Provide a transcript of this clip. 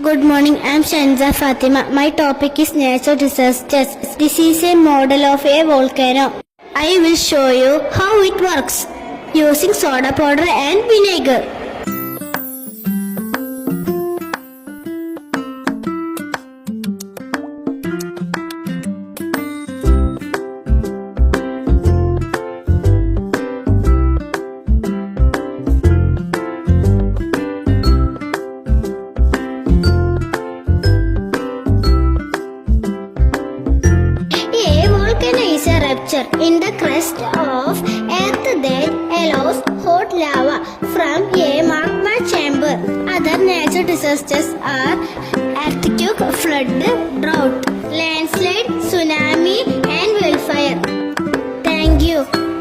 Good morning, I am Shanza Fatima. My topic is natural disasters. This is a model of a volcano. I will show you how it works using soda powder and vinegar. Is a rupture in the crust of earth that allows hot lava from a magma chamber. Other natural disasters are earthquake, flood, drought, landslide, tsunami and wildfire. Thank you.